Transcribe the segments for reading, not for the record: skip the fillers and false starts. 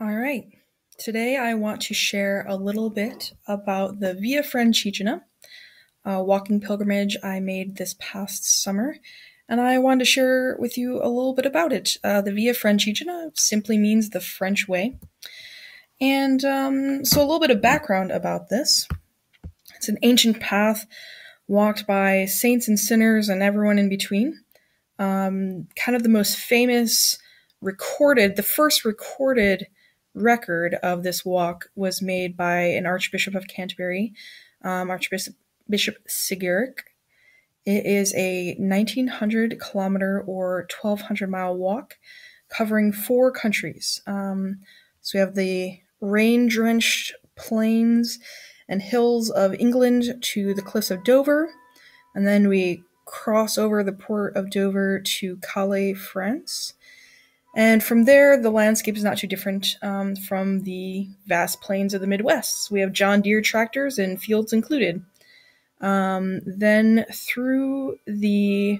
All right. Today I want to share a little bit about the Via Francigena, a walking pilgrimage I made this past summer, and I wanted to share with you a little bit about it. The Via Francigena simply means the French way. And so a little bit of background about this. It's an ancient path walked by saints and sinners and everyone in between. Kind of the most famous the first recorded record of this walk was made by an Archbishop of Canterbury, Archbishop Sigeric. It is a 1,900 kilometer or 1,200 mile walk covering 4 countries. So we have the rain-drenched plains and hills of England to the cliffs of Dover, and then we cross over the port of Dover to Calais, France. And from there, the landscape is not too different from the vast plains of the Midwest. So we have John Deere tractors and fields included. Then through the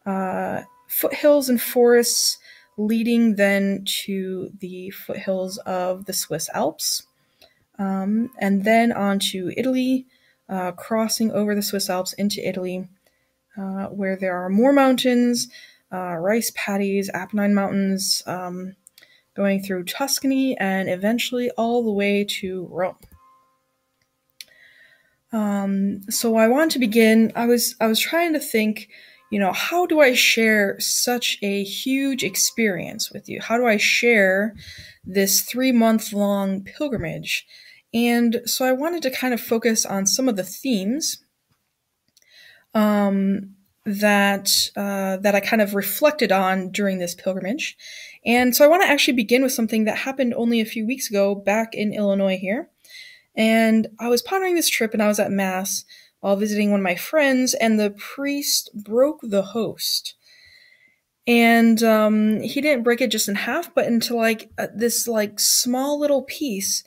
foothills and forests, leading then to the foothills of the Swiss Alps, and then on to Italy, crossing over the Swiss Alps into Italy, where there are more mountains, rice paddies, Apennine Mountains, going through Tuscany, and eventually all the way to Rome. So I want to begin. I was trying to think, how do I share such a huge experience with you? How do I share this 3-month-long pilgrimage? And so I wanted to kind of focus on some of the themes that I kind of reflected on during this pilgrimage. And so I want to actually begin with something that happened only a few weeks ago back in Illinois here. And I was pondering this trip, and I was at Mass while visiting one of my friends, and the priest broke the host. And he didn't break it just in half, but into this small little piece.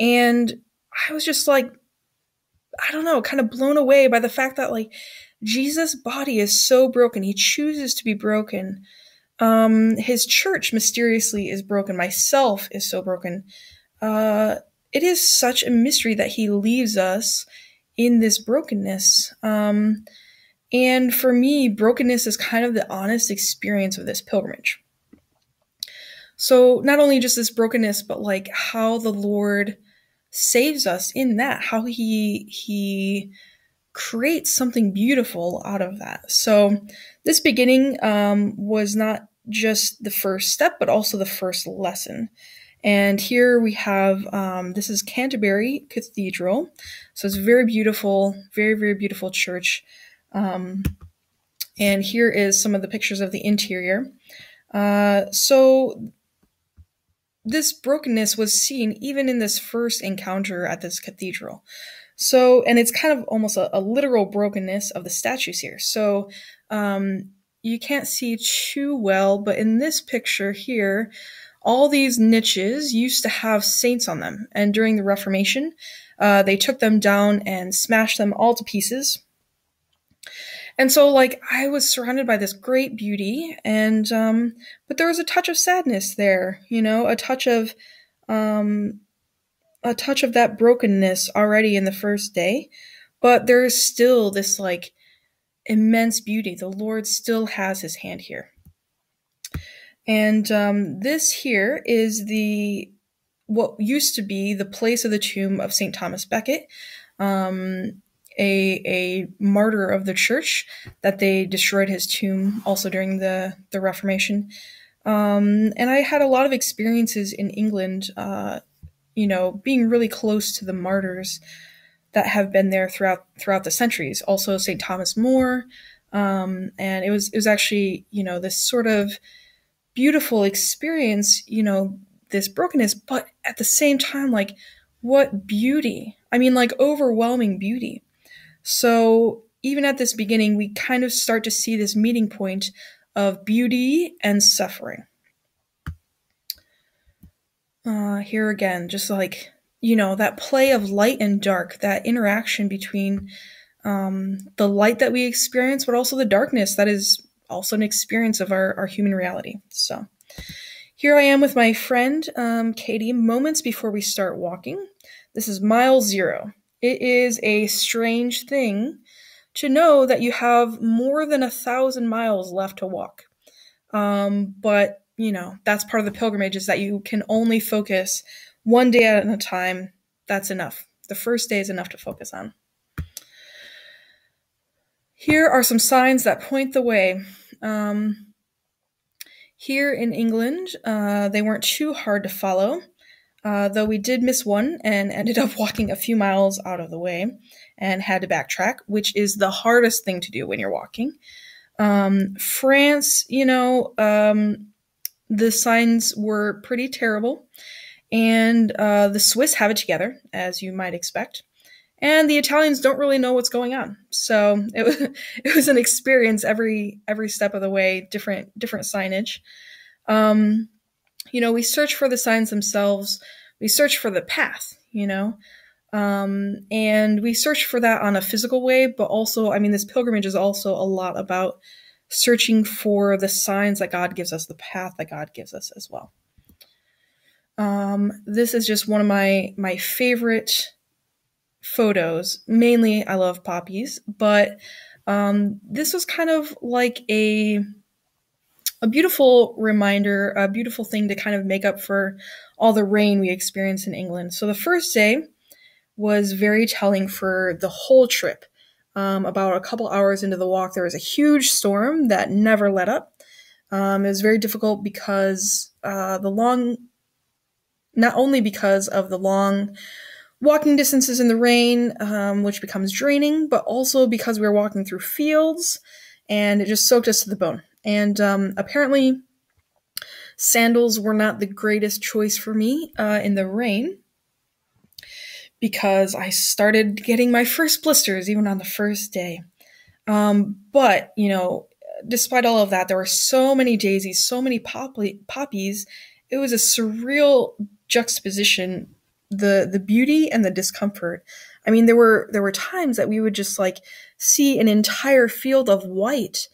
And I was just I don't know, kind of blown away by the fact that Jesus' body is so broken. He chooses to be broken. His church mysteriously is broken. Myself is so broken. It is such a mystery that he leaves us in this brokenness. And for me, brokenness is kind of the honest experience of this pilgrimage. So not only just this brokenness, but how the Lord saves us in that, how he creates something beautiful out of that. So this beginning was not just the first step, but also the first lesson. And here we have, this is Canterbury Cathedral. So it's very beautiful, very, very beautiful church. And here is some of the pictures of the interior. So this brokenness was seen even in this first encounter at this cathedral. So, and it's kind of almost a literal brokenness of the statues here. So, you can't see too well, but in this picture here, all these niches used to have saints on them. And during the Reformation, they took them down and smashed them all to pieces. And so, I was surrounded by this great beauty, and, but there was a touch of sadness there, a touch of that brokenness already in the first day, but there is still this immense beauty. The Lord still has his hand here. And this here is what used to be the place of the tomb of St. Thomas Becket, a martyr of the church, that they destroyed his tomb also during the Reformation. And I had a lot of experiences in England, being really close to the martyrs that have been there throughout the centuries. Also St. Thomas More, and it was actually, this sort of beautiful experience, this brokenness, but at the same time, what beauty. I mean, overwhelming beauty. So even at this beginning, we kind of start to see this meeting point of beauty and suffering. Here again, just that play of light and dark, that interaction between the light that we experience, but also the darkness that is also an experience of our human reality. So Here I am with my friend, Katie, moments before we start walking. This is mile zero. It is a strange thing to know that you have more than 1,000 miles left to walk. But, that's part of the pilgrimage is that you can only focus one day at a time. That's enough. The first day is enough to focus on. Here are some signs that point the way. Here in England, they weren't too hard to follow, though we did miss one and ended up walking a few miles out of the way and had to backtrack, which is the hardest thing to do when you're walking. France, the signs were pretty terrible, and the Swiss have it together, as you might expect. And the Italians don't really know what's going on, so it was an experience every step of the way, different signage. We search for the signs themselves. We search for the path, and we search for that on a physical way, but also, this pilgrimage is also a lot about searching for the signs that God gives us, the path that God gives us as well. This is just one of my favorite photos. Mainly, I love poppies, but this was kind of like a beautiful reminder, a beautiful thing to kind of make up for all the rain we experienced in England. So the first day was very telling for the whole trip. About a couple hours into the walk, there was a huge storm that never let up. It was very difficult because not only because of the long walking distances in the rain, which becomes draining, but also because we were walking through fields, and it just soaked us to the bone. And apparently, sandals were not the greatest choice for me in the rain, because I started getting my first blisters even on the first day. But, despite all of that, there were so many daisies, so many poppies. It was a surreal juxtaposition, the beauty and the discomfort. There were times that we would just see an entire field of white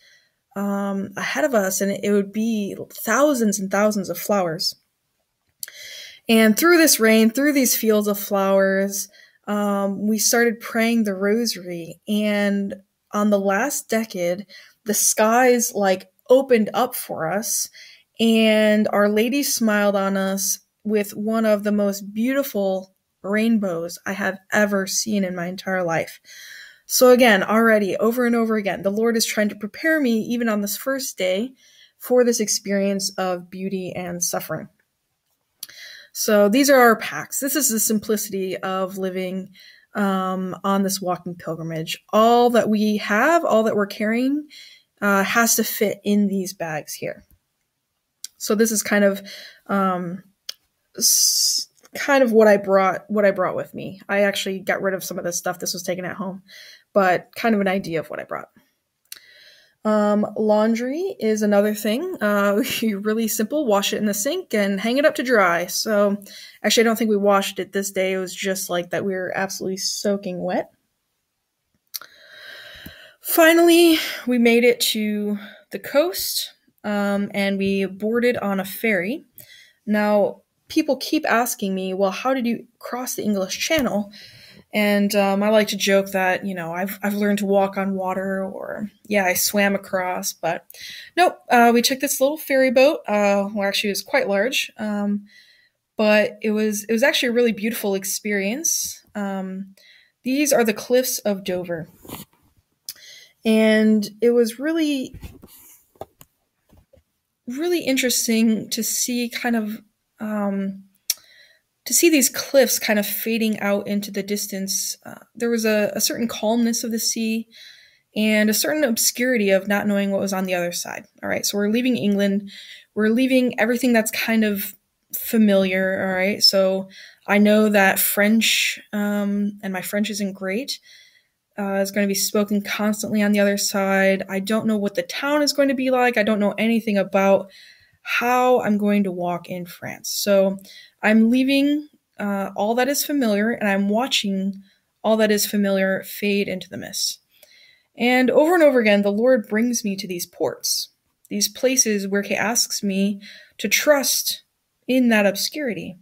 ahead of us, and it would be thousands and thousands of flowers. And through this rain, through these fields of flowers, we started praying the rosary. And on the last decade, the skies opened up for us, and Our Lady smiled on us with one of the most beautiful rainbows I have ever seen in my entire life. So again, already over and over again, the Lord is trying to prepare me, even on this first day, for this experience of beauty and suffering. So these are our packs. This is the simplicity of living on this walking pilgrimage. All that we have, all that we're carrying, has to fit in these bags here. So this is kind of what I brought with me. I actually got rid of some of this stuff. This was taken at home, but kind of an idea of what I brought. Laundry is another thing. Really simple. Wash it in the sink and hang it up to dry. So actually, I don't think we washed it this day. It was just that we were absolutely soaking wet. Finally, we made it to the coast, and we boarded on a ferry. Now, people keep asking me, well, how did you cross the English Channel? And I like to joke that, I've learned to walk on water, or, I swam across. But nope, we took this little ferry boat. Actually, it was quite large. But it was actually a really beautiful experience. These are the cliffs of Dover. And it was really, really interesting to see to see these cliffs kind of fading out into the distance. There was a certain calmness of the sea and a certain obscurity of not knowing what was on the other side. All right, so we're leaving England. We're leaving everything that's kind of familiar. All right, so I know that French, and my French isn't great, is going to be spoken constantly on the other side. I don't know what the town is going to be like. I don't know anything about how I'm going to walk in France. So I'm leaving all that is familiar, and I'm watching all that is familiar fade into the mist. And over again, the Lord brings me to these ports, these places where He asks me to trust in that obscurity.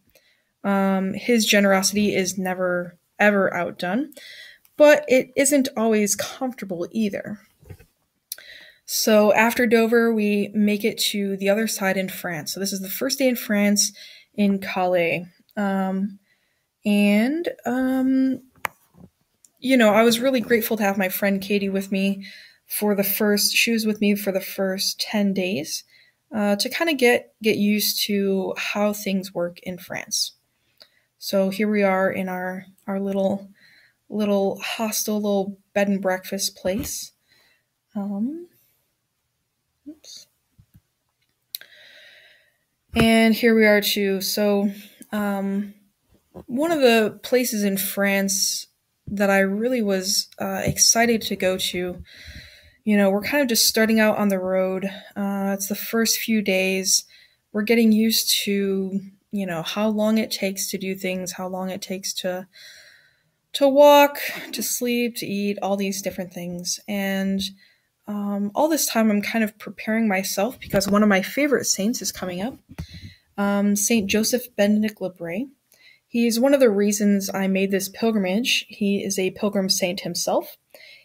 His generosity is never, ever outdone, but it isn't always comfortable either. So after Dover, we make it to the other side in France. So this is the first day in France in Calais. And I was really grateful to have my friend Katie with me she was with me for the first 10 days to kind of get used to how things work in France. So here we are in our little hostel, little bed and breakfast place. Oops. And here we are too. So one of the places in France that I really was excited to go to, we're kind of just starting out on the road. It's the first few days. We're getting used to, how long it takes to do things, how long it takes to walk, to sleep, to eat, all these different things. And all this time I'm kind of preparing myself because one of my favorite saints is coming up, Saint Joseph Benedict Labre. He's one of the reasons I made this pilgrimage. He is a pilgrim saint himself.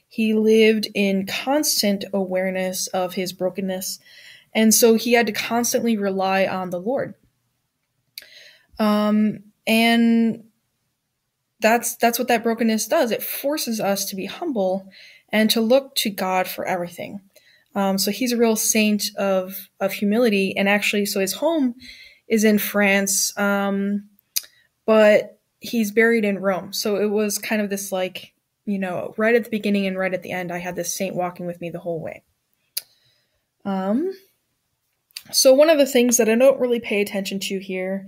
He lived in constant awareness of his brokenness, and so he had to constantly rely on the Lord. And that's what that brokenness does. It forces us to be humble and to look to God for everything. So he's a real saint of humility, and actually, so his home is in France, but he's buried in Rome. So it was kind of this right at the beginning and right at the end, I had this saint walking with me the whole way. So one of the things that I don't really pay attention to here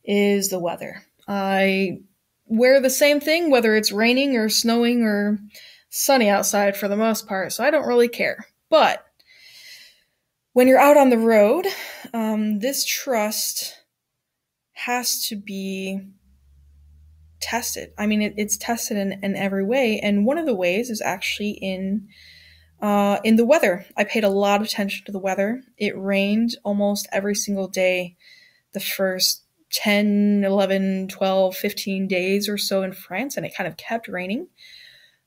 is the weather. I wear the same thing, whether it's raining or snowing or sunny outside for the most part, so I don't really care. But when you're out on the road, this trust has to be tested. I mean, it's tested in every way, and one of the ways is actually in the weather. I paid a lot of attention to the weather. It rained almost every single day the first 10, 11, 12, 15 days or so in France, and it kind of kept raining.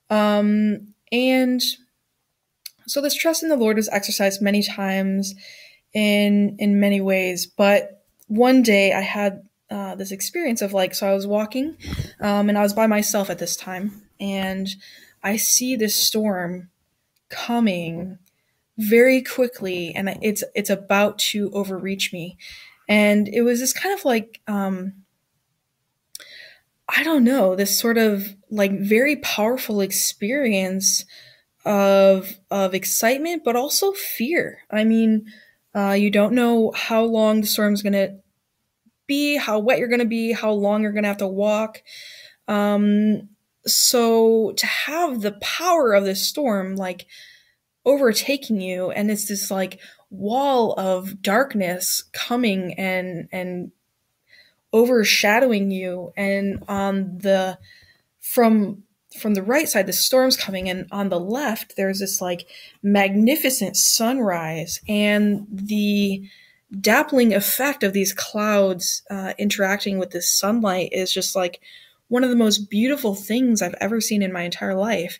And so this trust in the Lord was exercised many times in many ways. But one day I had this experience of so I was walking, and I was by myself at this time, and I see this storm coming very quickly, and it's about to overreach me. And it was this kind of I don't know, this sort of very powerful experience of excitement, but also fear. I mean, you don't know how long the storm's going to be, how wet you're going to be, how long you're going to have to walk. So to have the power of this storm overtaking you, and it's this wall of darkness coming and overshadowing you, and on the from the right side the storm's coming, and on the left there's this magnificent sunrise, and the dappling effect of these clouds interacting with this sunlight is just one of the most beautiful things I've ever seen in my entire life.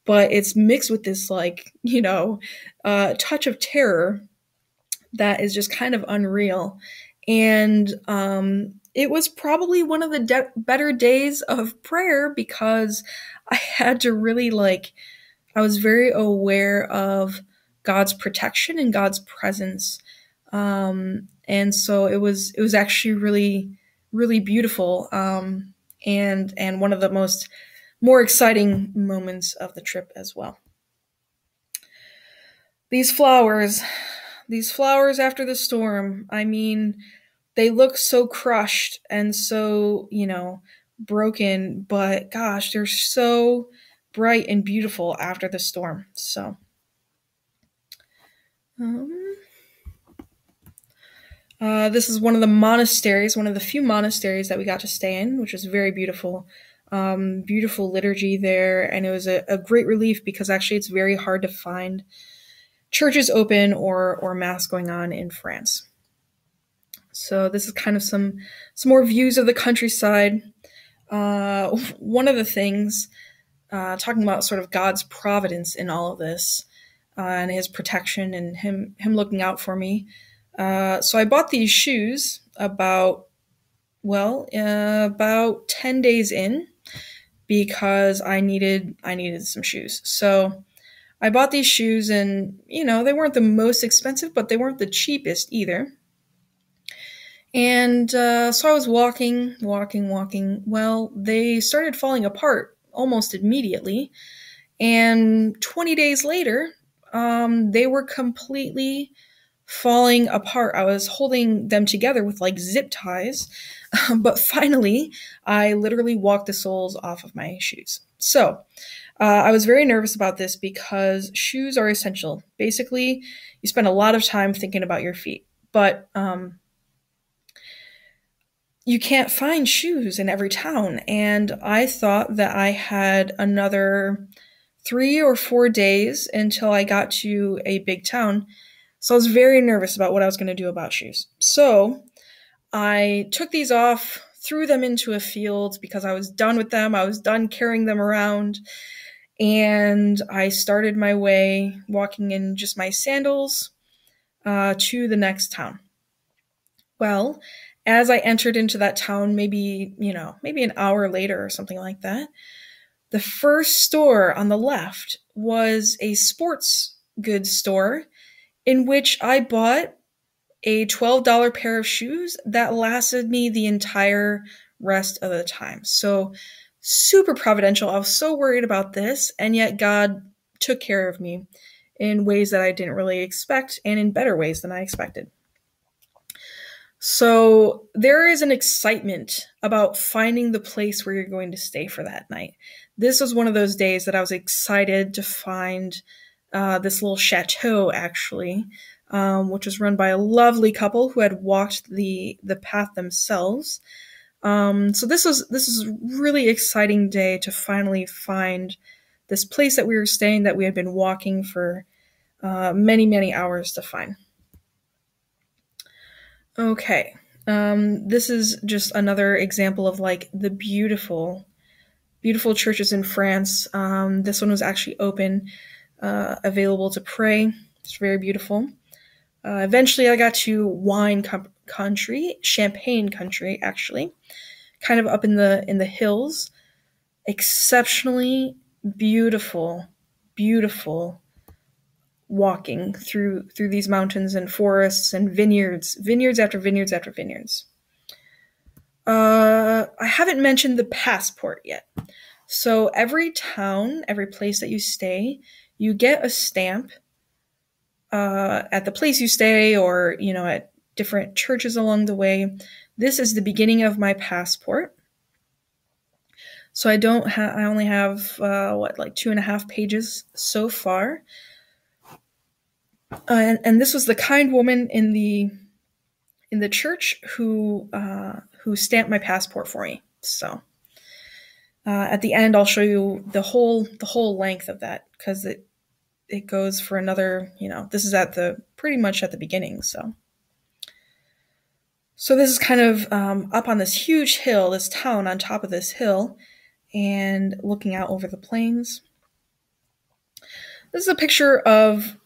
But it's mixed with this touch of terror that is just kind of unreal. And it was probably one of the better days of prayer, because I had to really I was very aware of God's protection and God's presence. And so it was actually really, really beautiful. And one of the more exciting moments of the trip as well. These flowers after the storm, I mean, they look so crushed and so, broken, but gosh, they're so bright and beautiful after the storm. So, this is one of the few monasteries that we got to stay in, which was very beautiful. Beautiful liturgy there, and it was a great relief, because actually it's very hard to find churches open or mass going on in France. So this is kind of some more views of the countryside. One of the things, talking about sort of God's providence in all of this, and His protection and Him looking out for me. So I bought these shoes about 10 days in because I needed some shoes. So I bought these shoes, and they weren't the most expensive, but they weren't the cheapest either. And so I was walking, walking, walking. Well, they started falling apart almost immediately. And 20 days later, they were completely falling apart. I was holding them together with like zip ties. But finally, I literally walked the soles off of my shoes. So I was very nervous about this because shoes are essential. Basically, you spend a lot of time thinking about your feet. But you can't find shoes in every town. And I thought that I had another 3 or 4 days until I got to a big town. So I was very nervous about what I was going to do about shoes. So I took these off, threw them into a field because I was done with them. I was done carrying them around. And I started my way walking in just my sandals to the next town. Well, as I entered into that town, maybe an hour later or something like that, the first store on the left was a sports goods store in which I bought a $12 pair of shoes that lasted me the entire rest of the time. So super providential. I was so worried about this, and yet God took care of me in ways that I didn't really expect, and in better ways than I expected. So there is an excitement about finding the place where you're going to stay for that night. This was one of those days that I was excited to find this little chateau, actually, which was run by a lovely couple who had walked the path themselves. So this was a really exciting day to finally find this place that we were staying that we had been walking for many, many hours to find. Okay. This is just another example of like the beautiful, beautiful churches in France. This one was actually open, available to pray. It's very beautiful. Eventually I got to wine country, champagne country, actually, kind of up in the hills. Exceptionally beautiful, beautiful walking through these mountains and forests and vineyards after vineyards after vineyards. I haven't mentioned the passport yet. So every town, every place that you stay, you get a stamp at the place you stay, or at different churches along the way. This is the beginning of my passport. So I only have like 2.5 pages so far. And this was the kind woman in the church who stamped my passport for me. So at the end, I'll show you the whole length of that, because it goes for another. This is pretty much at the beginning. So this is kind of up on this huge hill, this town on top of this hill, and looking out over the plains. This is a picture of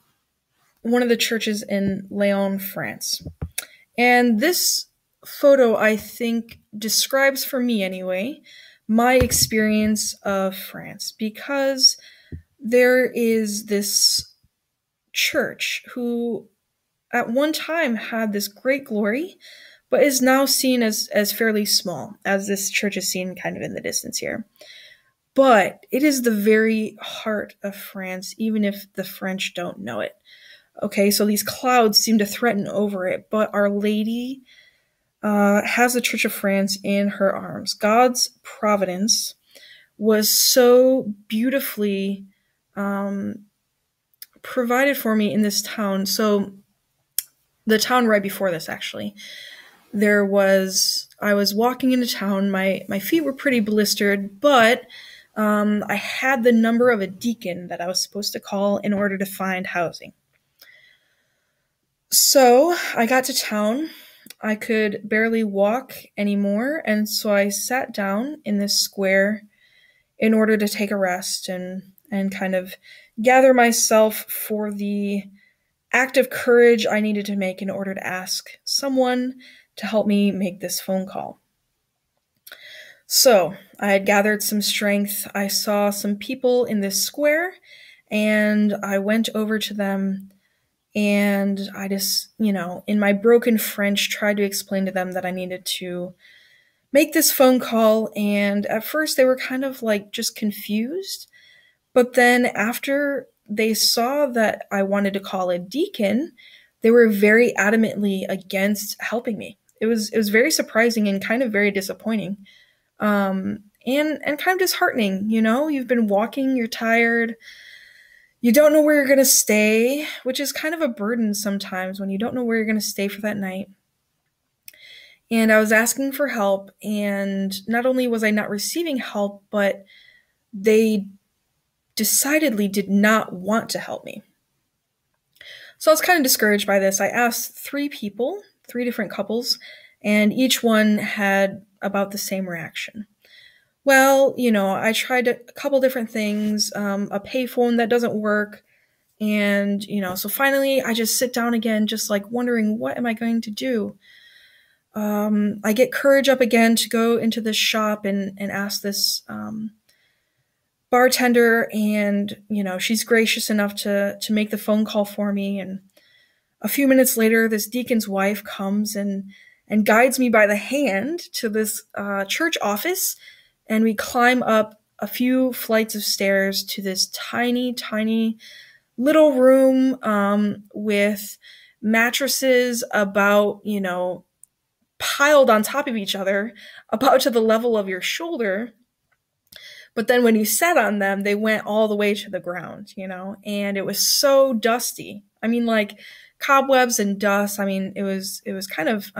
one of the churches in Lyon, France. And this photo, I think, describes, for me anyway, my experience of France, because there is this church who at one time had this great glory, but is now seen as fairly small, as this church is seen kind of in the distance here. But it is the very heart of France, even if the French don't know it. Okay, so these clouds seem to threaten over it, but Our Lady has the Church of France in her arms. God's providence was so beautifully provided for me in this town. So the town right before this, actually, I was walking into town. My feet were pretty blistered, but I had the number of a deacon that I was supposed to call in order to find housing. So I got to town, I could barely walk anymore, and so I sat down in this square in order to take a rest and kind of gather myself for the act of courage I needed to make in order to ask someone to help me make this phone call. So, I had gathered some strength. I saw some people in this square, and I went over to them, and I just, in my broken French, tried to explain to them that I needed to make this phone call. And at first, they were kind of like just confused. But then after they saw that I wanted to call a deacon, they were very adamantly against helping me. It was very surprising and kind of very disappointing. And kind of disheartening, You've been walking, you're tired, you don't know where you're going to stay, which is kind of a burden sometimes when you don't know where you're going to stay for that night. And I was asking for help, and not only was I not receiving help, but they decidedly did not want to help me. So I was kind of discouraged by this. I asked 3 people, 3 different couples, and each one had about the same reaction. Well, I tried a couple different things, a payphone that doesn't work, and, so finally I just sit down again, just like wondering, what am I going to do? I get courage up again to go into this shop and ask this bartender, and, she's gracious enough to make the phone call for me. And a few minutes later, this deacon's wife comes and guides me by the hand to this church office, and we climb up a few flights of stairs to this tiny, tiny little room with mattresses about, piled on top of each other, about to the level of your shoulder. But then when you sat on them, they went all the way to the ground, and it was so dusty. I mean, like cobwebs and dust. I mean, it was kind of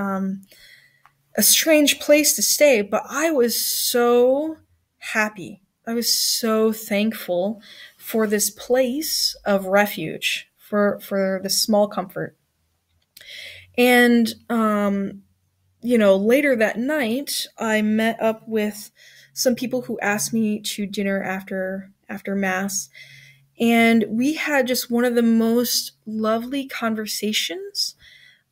a strange place to stay, but I was so happy. I was so thankful for this place of refuge, for this small comfort. And later that night, I met up with some people who asked me to dinner after mass, and we had just one of the most lovely conversations,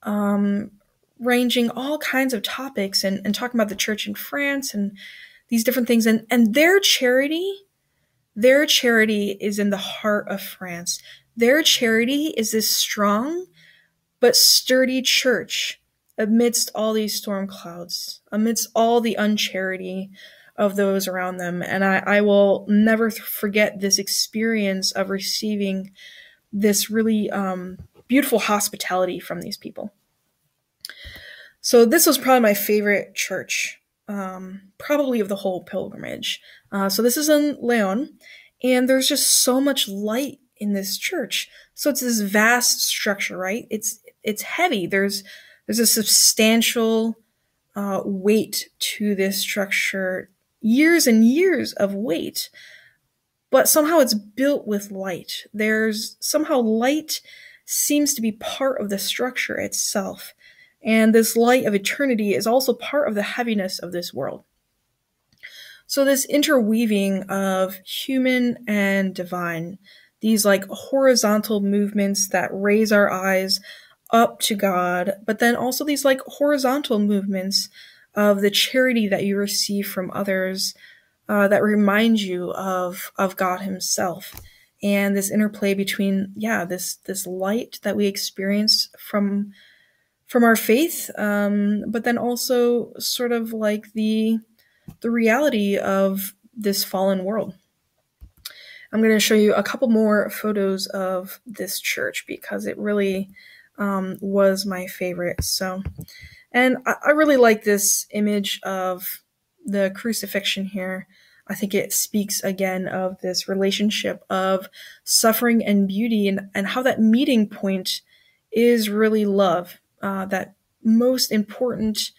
um, ranging all kinds of topics and talking about the church in France and these different things. And their charity is in the heart of France. Their charity is this strong but sturdy church amidst all these storm clouds, amidst all the uncharity of those around them. And I will never forget this experience of receiving this really beautiful hospitality from these people. So this was probably my favorite church, probably of the whole pilgrimage. So this is in Leon, and there's just so much light in this church. So it's this vast structure, right? It's heavy. There's a substantial weight to this structure, years and years of weight, but somehow it's built with light. There's somehow light seems to be part of the structure itself. And this light of eternity is also part of the heaviness of this world. So this interweaving of human and divine, these like horizontal movements that raise our eyes up to God, but then also these like horizontal movements of the charity that you receive from others, that remind you of God Himself, and this interplay between this light that we experience from our faith, but then also sort of like the reality of this fallen world. I'm going to show you a couple more photos of this church because it really was my favorite. So, and I really like this image of the crucifixion here. I think it speaks again of this relationship of suffering and beauty, and how that meeting point is really love. That most important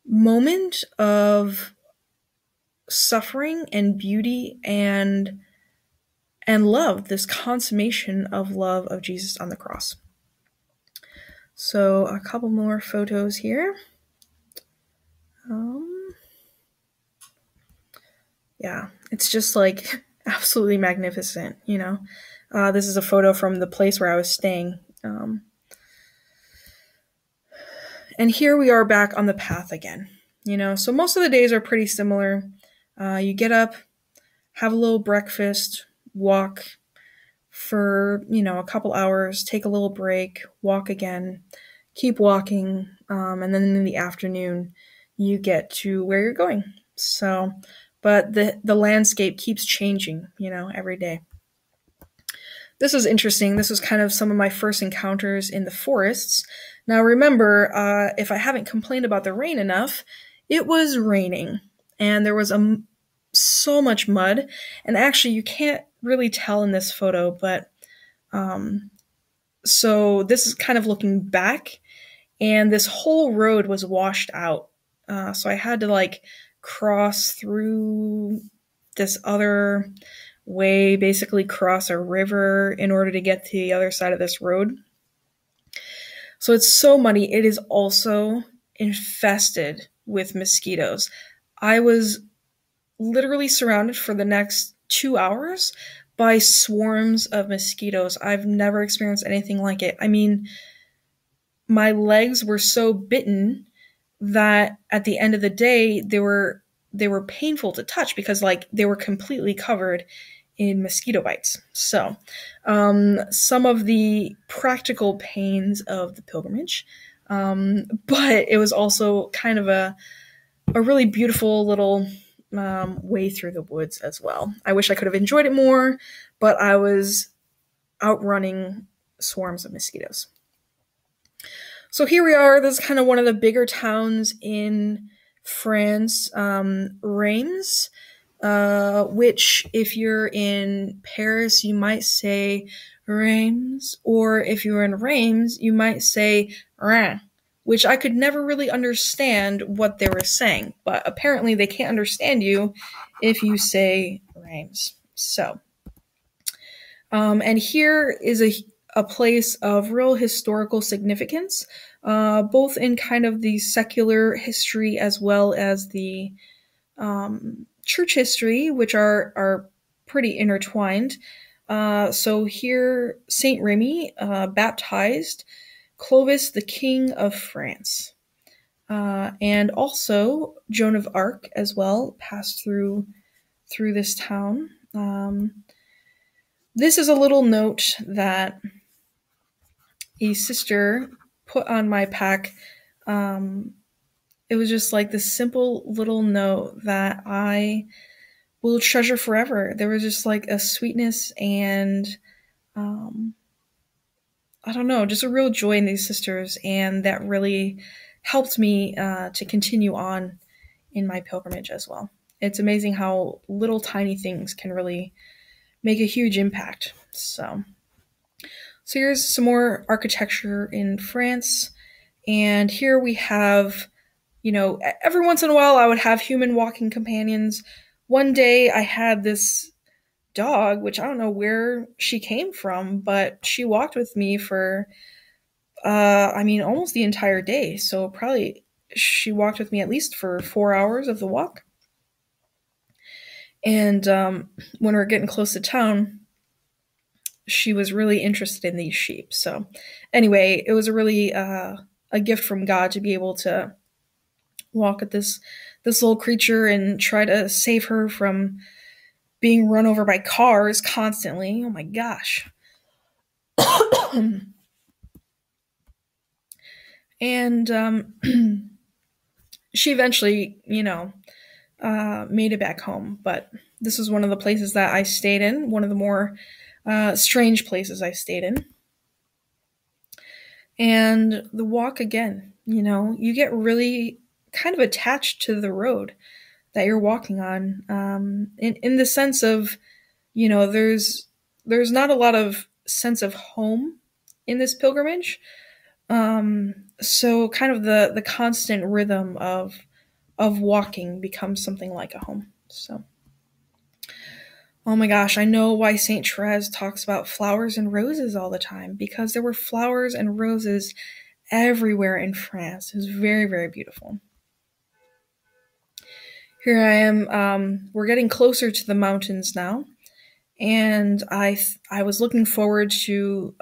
moment of suffering and beauty and love, this consummation of love of Jesus on the cross. So a couple more photos here. Um, yeah, it's just like absolutely magnificent, you know. This is a photo from the place where I was staying. And here we are back on the path again, you know. So most of the days are pretty similar. You get up, have a little breakfast, walk for, you know, a couple hours, take a little break, walk again, keep walking, and then in the afternoon, you get to where you're going. So, but the landscape keeps changing, you know, every day. This was interesting. This was kind of some of my first encounters in the forests. Now, remember, if I haven't complained about the rain enough, it was raining, and there was so much mud. And actually, you can't really tell in this photo, but um, so this is kind of looking back, and this whole road was washed out. So I had to like cross through this other way, basically cross a river in order to get to the other side of this road. So it's so muddy. It is also infested with mosquitoes. I was literally surrounded for the next 2 hours by swarms of mosquitoes. I've never experienced anything like it. I mean, my legs were so bitten that at the end of the day they were painful to touch because like they were completely covered in mosquito bites. So some of the practical pains of the pilgrimage, but it was also kind of a really beautiful little way through the woods as well. I wish I could have enjoyed it more, but I was outrunning swarms of mosquitoes. So here we are. This is kind of one of the bigger towns in France, Reims, which if you're in Paris, you might say Reims, or if you're in Reims, you might say Reims, which I could never really understand what they were saying, but apparently they can't understand you if you say Reims. So, and here is a place of real historical significance, both in kind of the secular history as well as the church history, which are pretty intertwined. So here, Saint Remy baptized Clovis, the King of France. And also Joan of Arc as well passed through this town. This is a little note that a sister put on my pack. It was just like this simple little note that I will treasure forever. There was just like a sweetness and I don't know, just a real joy in these sisters, and that really helped me to continue on in my pilgrimage as well. It's amazing how little tiny things can really make a huge impact. So here's some more architecture in France, and here we have, you know, every once in a while I would have human walking companions. One day I had this dog, which I don't know where she came from, but she walked with me for, I mean, almost the entire day. So probably she walked with me at least for 4 hours of the walk. And when we were getting close to town, she was really interested in these sheep. So anyway, it was a really a gift from God to be able to walk at this little creature and try to save her from being run over by cars constantly. Oh my gosh. And she eventually, you know, made it back home. But this was one of the places that I stayed in, one of the more strange places I stayed in. And the walk again, you know, you get really kind of attached to the road that you're walking on, in the sense of, you know, there's not a lot of sense of home in this pilgrimage. So kind of the constant rhythm of walking becomes something like a home. So, oh my gosh, I know why Saint Therese talks about flowers and roses all the time, because there were flowers and roses everywhere in France. It was very, very beautiful. Here I am. We're getting closer to the mountains now, and I was looking forward to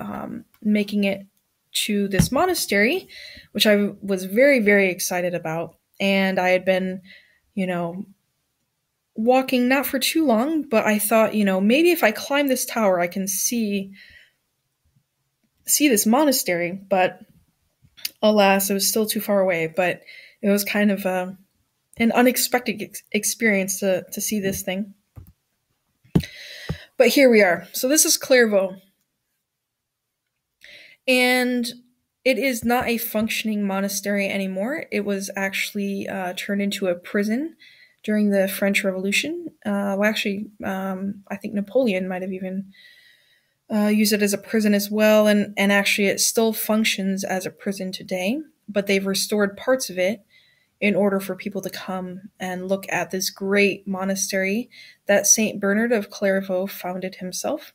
making it to this monastery, which I was very, very excited about. And I had been, you know, walking not for too long, but I thought, maybe if I climb this tower, I can see this monastery. But alas, it was still too far away. But it was kind of an unexpected experience to see this thing. But here we are. So this is Clairvaux. And it is not a functioning monastery anymore. It was actually turned into a prison during the French Revolution. I think Napoleon might have even used it as a prison as well. And actually, it still functions as a prison today. But they've restored parts of it in order for people to come and look at this great monastery that Saint Bernard of Clairvaux founded himself.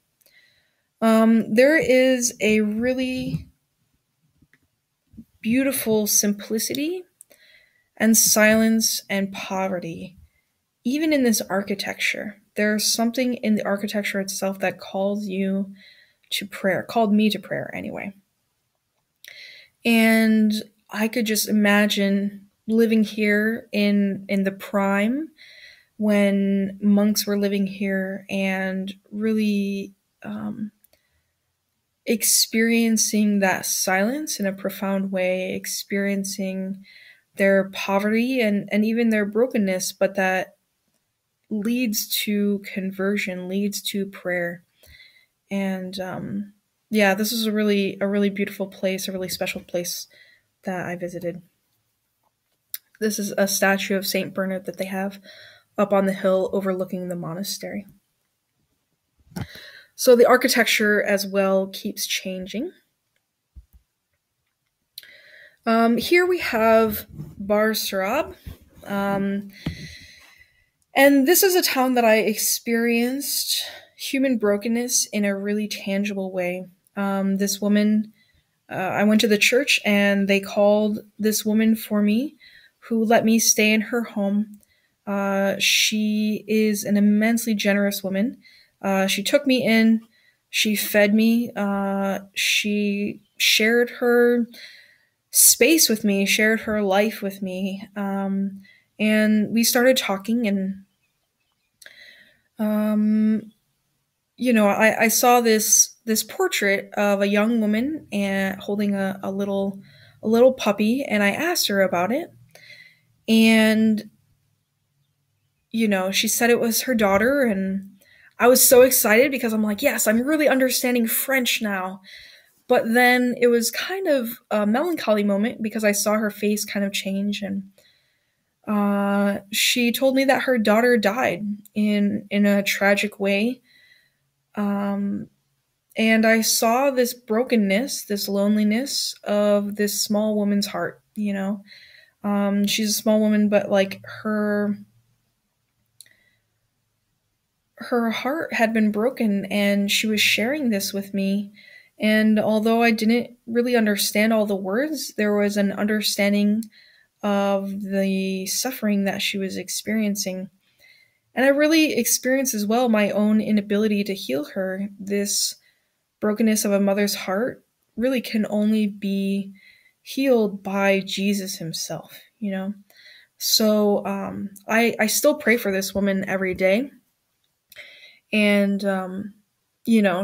There is a really beautiful simplicity and silence and poverty, even in this architecture. There's something in the architecture itself that calls you to prayer, called me to prayer anyway. And I could just imagine living here in the prime when monks were living here and really experiencing that silence in a profound way, experiencing their poverty and even their brokenness, but that leads to conversion, leads to prayer. And this is a really beautiful place, a really special place that I visited. This is a statue of Saint Bernard that they have up on the hill overlooking the monastery. So the architecture as well keeps changing. Here we have Bar Sarab. And this is a town that I experienced human brokenness in a really tangible way. This woman, I went to the church and they called this woman for me who let me stay in her home. She is an immensely generous woman. She took me in, she fed me, she shared her space with me, shared her life with me, and we started talking. And I saw this portrait of a young woman and holding a little puppy, and I asked her about it. And she said it was her daughter, and I was so excited because I'm like, yes, I'm really understanding French now. But then it was kind of a melancholy moment because I saw her face kind of change, and she told me that her daughter died in a tragic way. And I saw this brokenness, this loneliness of this small woman's heart. She's a small woman, but like her heart had been broken, and she was sharing this with me. And although I didn't really understand all the words, there was an understanding of the suffering that she was experiencing. And I really experienced as well my own inability to heal her. This brokenness of a mother's heart really can only be healed by Jesus himself, So I still pray for this woman every day. And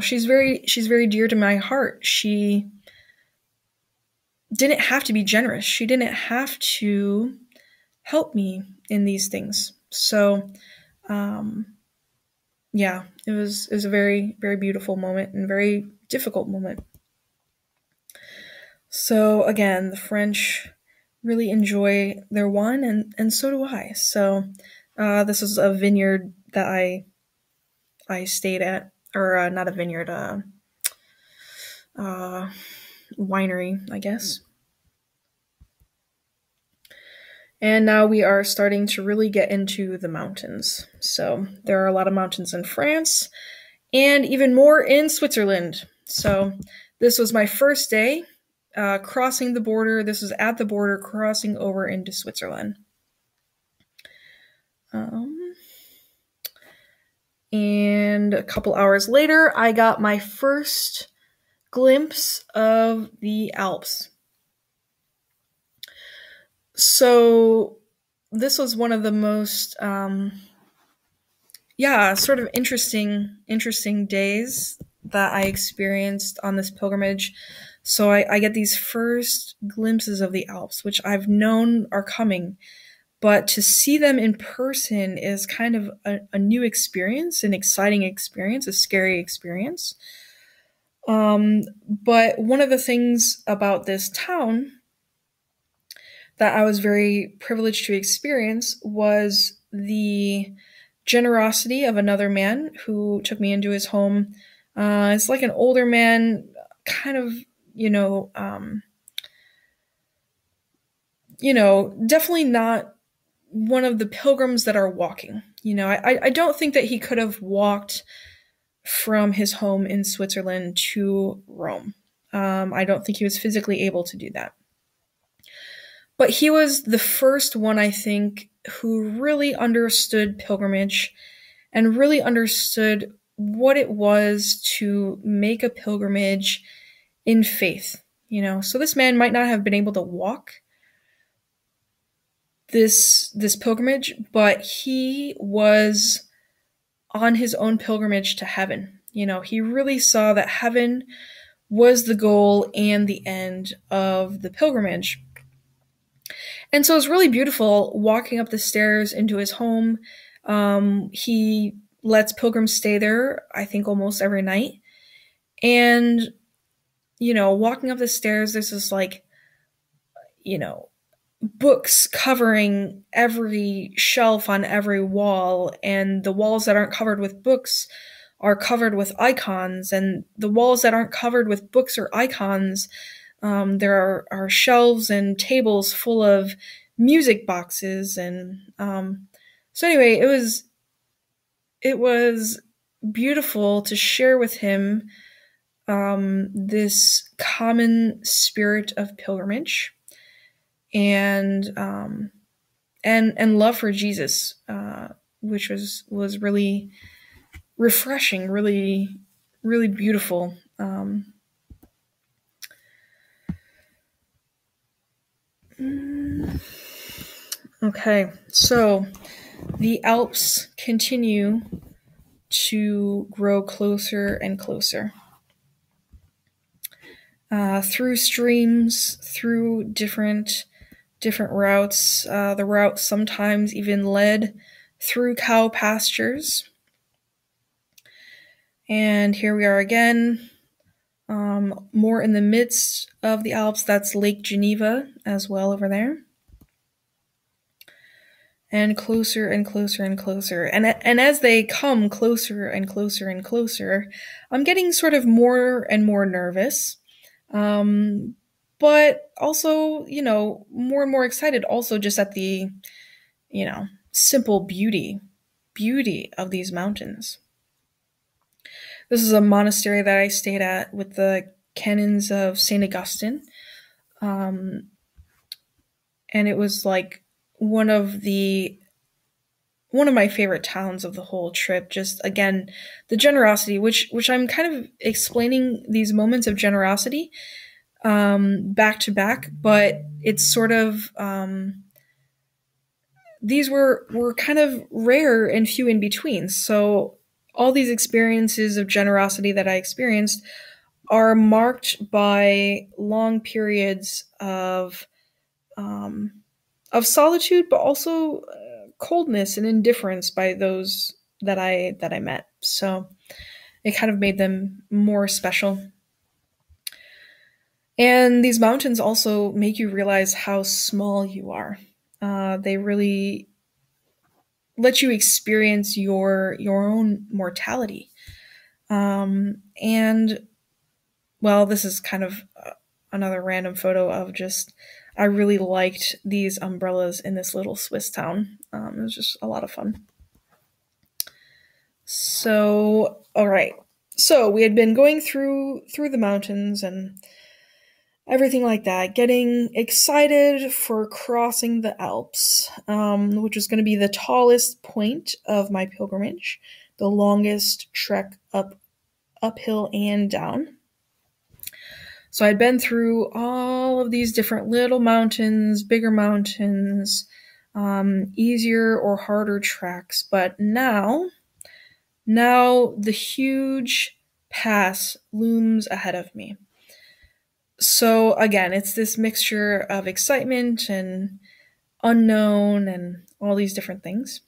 she's very dear to my heart. She didn't have to be generous. She didn't have to help me in these things. So it was a very, very beautiful moment and very difficult moment. So again, the French really enjoy their wine, and so do I. So this is a vineyard that I stayed at, or not a vineyard, winery, I guess. And now we are starting to really get into the mountains. So there are a lot of mountains in France, and even more in Switzerland. So this was my first day crossing the border. This was at the border, crossing over into Switzerland. And a couple hours later, I got my first glimpse of the Alps. So this was one of the most, sort of interesting days that I experienced on this pilgrimage. So I get these first glimpses of the Alps, which I've known are coming, but to see them in person is kind of a new experience, an exciting experience, a scary experience. But one of the things about this town that I was very privileged to experience was the generosity of another man who took me into his home. It's like an older man, kind of, definitely not one of the pilgrims that are walking. I don't think that he could have walked from his home in Switzerland to Rome. I don't think he was physically able to do that. But he was the first one, I think, who really understood pilgrimage and really understood what it was to make a pilgrimage in faith. So this man might not have been able to walk this pilgrimage, but he was on his own pilgrimage to heaven. He really saw that heaven was the goal and the end of the pilgrimage. And so it was really beautiful walking up the stairs into his home. He lets pilgrims stay there, I think, almost every night. And, walking up the stairs, there's this books covering every shelf on every wall, and the walls that aren't covered with books are covered with icons, and the walls that aren't covered with books or icons, there are shelves and tables full of music boxes, and so anyway, it was beautiful to share with him this common spirit of pilgrimage and love for Jesus, which was really refreshing, really, really beautiful. Okay, so the Alps continue to grow closer and closer. Through streams, through different routes. The route sometimes even led through cow pastures. And here we are again, more in the midst of the Alps. That's Lake Geneva as well over there. And closer and closer and closer. And as they come closer and closer and closer, I'm getting sort of more and more nervous. But also, more and more excited also just at the, simple beauty of these mountains. This is a monastery that I stayed at with the canons of St. Augustine. And it was like one of my favorite towns of the whole trip. Just again, the generosity, which I'm kind of explaining these moments of generosity back to back, but it's sort of these were kind of rare and few in between. So all these experiences of generosity that I experienced are marked by long periods of solitude, but also coldness and indifference by those that I met. So it kind of made them more special. And these mountains also make you realize how small you are. They really let you experience your own mortality. And, well, this is kind of another random photo of just, I really liked these umbrellas in this little Swiss town. It was just a lot of fun. So, all right. So we had been going through the mountains, and everything like that. Getting excited for crossing the Alps, which is going to be the tallest point of my pilgrimage, the longest trek uphill and down. So I'd been through all of these different little mountains, bigger mountains, easier or harder tracks, but now the huge pass looms ahead of me. So again, it's this mixture of excitement and unknown and all these different things.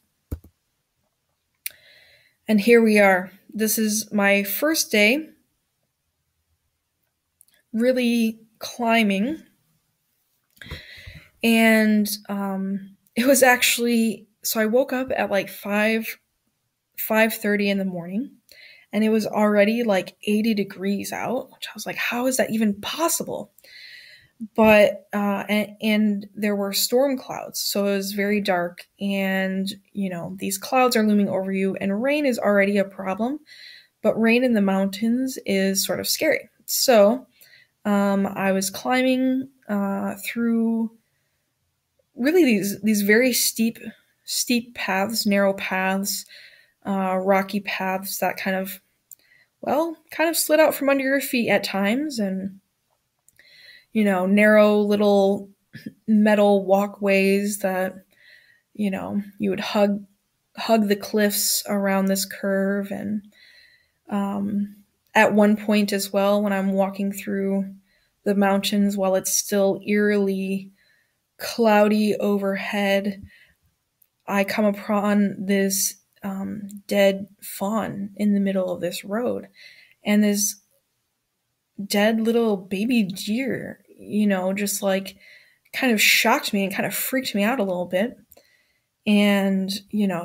And here we are. This is my first day really climbing. And it was actually, so I woke up at like 5:30 in the morning, and it was already like 80 degrees out, which I was like, how is that even possible? But and there were storm clouds, so it was very dark, and these clouds are looming over you, and rain is already a problem, but rain in the mountains is sort of scary. So I was climbing through really these very steep paths, narrow paths, rocky paths that kind of slid out from under your feet at times, and narrow little metal walkways that you would hug the cliffs around this curve. And at one point as well, when I'm walking through the mountains while it's still eerily cloudy overhead, I come upon this dead fawn in the middle of this road, and this dead little baby deer, just like kind of shocked me and kind of freaked me out a little bit. And,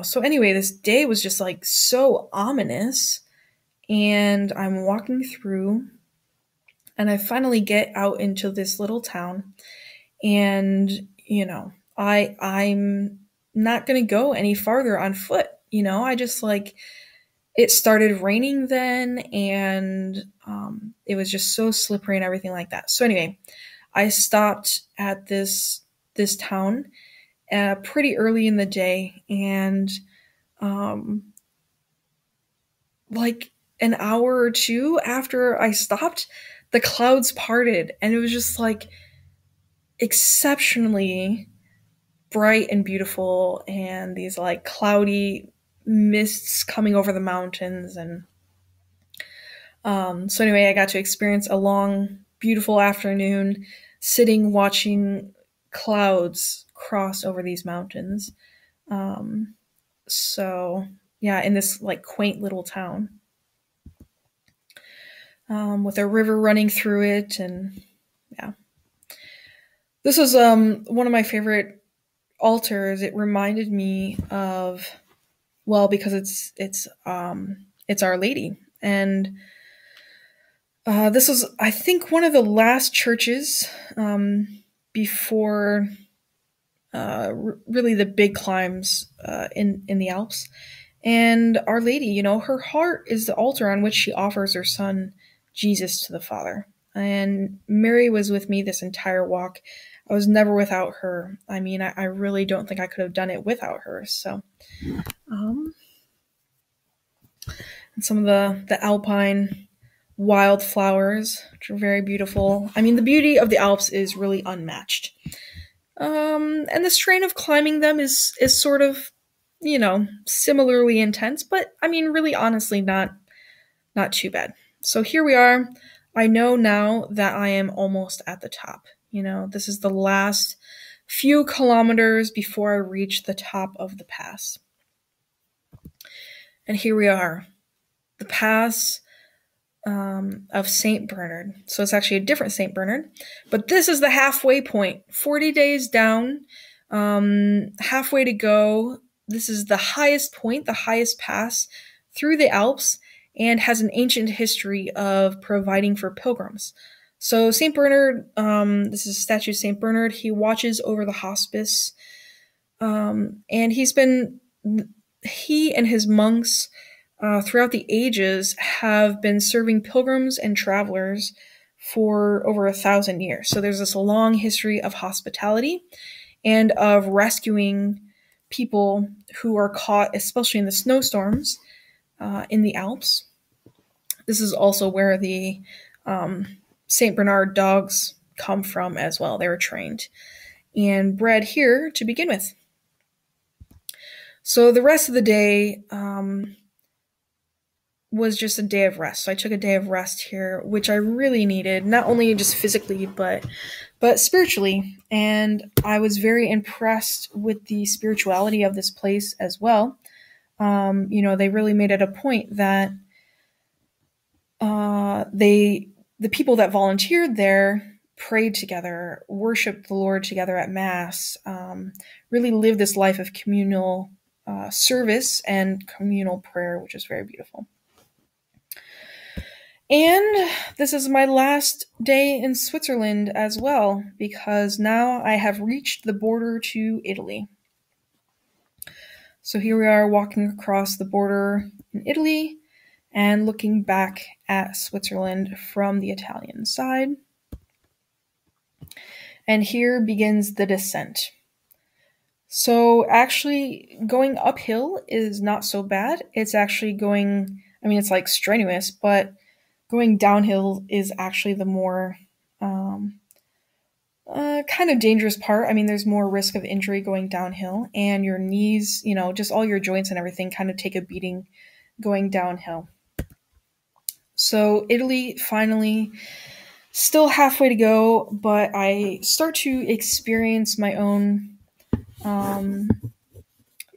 so anyway, this day was just like so ominous, and I'm walking through, and I finally get out into this little town, and, I'm not going to go any farther on foot. I just like, it started raining then, and it was just so slippery and everything like that. So anyway, I stopped at this town pretty early in the day, and like an hour or two after I stopped, the clouds parted, and it was just like exceptionally bright and beautiful, and these like cloudy mists coming over the mountains. And so anyway, I got to experience a long, beautiful afternoon sitting watching clouds cross over these mountains. So yeah, in this like quaint little town with a river running through it. And yeah, this was one of my favorite altars. It reminded me of, well, because it's Our Lady. And this was, I think, one of the last churches before really the big climbs in the Alps. And Our Lady, her heart is the altar on which she offers her son Jesus to the Father. And Mary was with me this entire walk. I was never without her. I mean, I really don't think I could have done it without her. So, and some of the alpine wildflowers, which are very beautiful. I mean, the beauty of the Alps is really unmatched. And the strain of climbing them is sort of, similarly intense, but I mean, really honestly, not too bad. So here we are. I know now that I am almost at the top. This is the last few kilometers before I reach the top of the pass. And here we are, the pass of St. Bernard. So it's actually a different St. Bernard, but this is the halfway point. 40 days down, halfway to go. This is the highest point, the highest pass through the Alps, and has an ancient history of providing for pilgrims. So St. Bernard, this is a statue of St. Bernard. He watches over the hospice, and he and his monks throughout the ages have been serving pilgrims and travelers for over 1,000 years. So there's this long history of hospitality and of rescuing people who are caught, especially in the snowstorms in the Alps. This is also where the St. Bernard dogs come from as well. They were trained and bred here to begin with. So the rest of the day was just a day of rest. So I took a day of rest here, which I really needed, not only just physically, but spiritually. And I was very impressed with the spirituality of this place as well. They really made it a point that the people that volunteered there prayed together, worshiped the Lord together at Mass, really lived this life of communal service and communal prayer, which is very beautiful. And this is my last day in Switzerland as well, because now I have reached the border to Italy. So here we are walking across the border in Italy and looking back at Switzerland from the Italian side. And here begins the descent. So actually going uphill is not so bad. It's actually it's like strenuous, but going downhill is actually the more kind of dangerous part. There's more risk of injury going downhill, and your knees, just all your joints and everything kind of take a beating going downhill. So Italy finally, still halfway to go, but I start to experience my own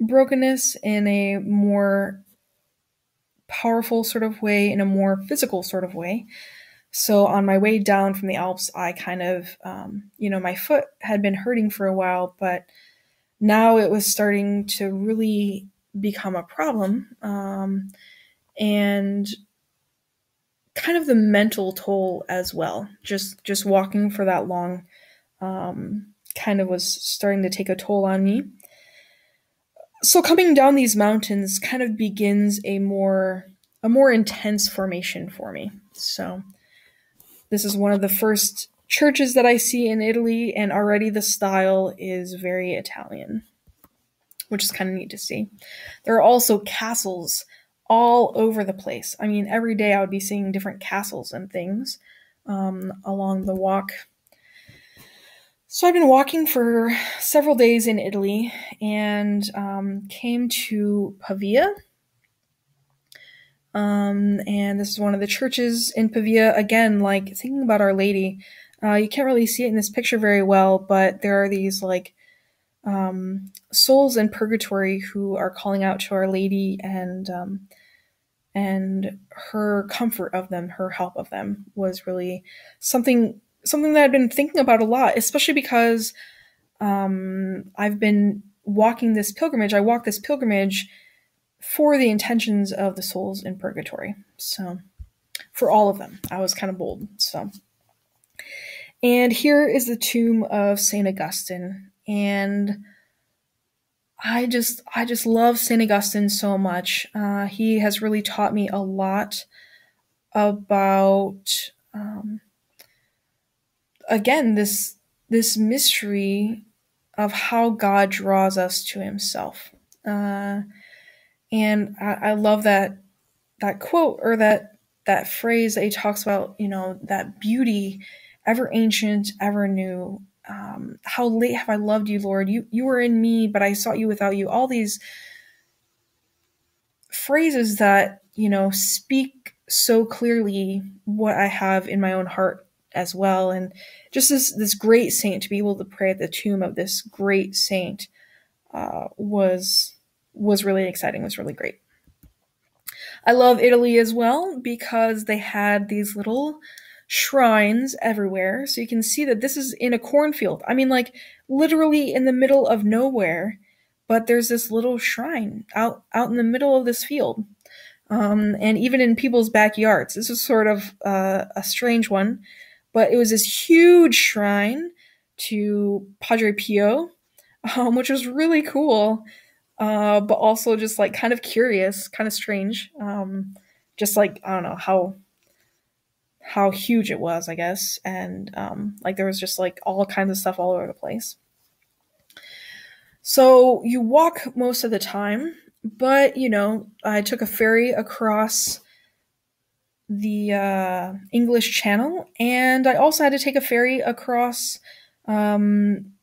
brokenness in a more powerful sort of way, in a more physical sort of way. So on my way down from the Alps, I kind of, my foot had been hurting for a while, but now it was starting to really become a problem. And kind of the mental toll as well. Just walking for that long kind of was starting to take a toll on me. So coming down these mountains kind of begins a more intense formation for me. So this is one of the first churches that I see in Italy, and already the style is very Italian, which is kind of neat to see. There are also castles all over the place. Every day I would be seeing different castles and things along the walk. So I've been walking for several days in Italy and came to Pavia. And this is one of the churches in Pavia. Again, like thinking about Our Lady, you can't really see it in this picture very well, but there are these souls in purgatory who are calling out to Our Lady, and her comfort of them, her help of them was really something that I've been thinking about a lot, especially because I've been walking this pilgrimage. I walk this pilgrimage for the intentions of the souls in purgatory. So for all of them, I was kind of bold. So, and here is the tomb of St. Augustine, and I just love St. Augustine so much. He has really taught me a lot about again, this mystery of how God draws us to himself. And I love that quote, or that phrase that he talks about, that beauty, ever ancient, ever new. How late have I loved you, Lord? You were in me, but I sought you without you. All these phrases that, speak so clearly what I have in my own heart as well. And just this great saint, to be able to pray at the tomb of this great saint was really exciting, was really great. I love Italy as well because they had these little shrines everywhere. So you can see that this is in a cornfield. Literally in the middle of nowhere, but there's this little shrine out in the middle of this field. And even in people's backyards. This was sort of a strange one, but it was this huge shrine to Padre Pio, which was really cool, but also just kind of curious, kind of strange. I don't know how huge it was, I guess, and like there was just like all kinds of stuff all over the place. So you walk most of the time, but I took a ferry across the English Channel, and I also had to take a ferry across um,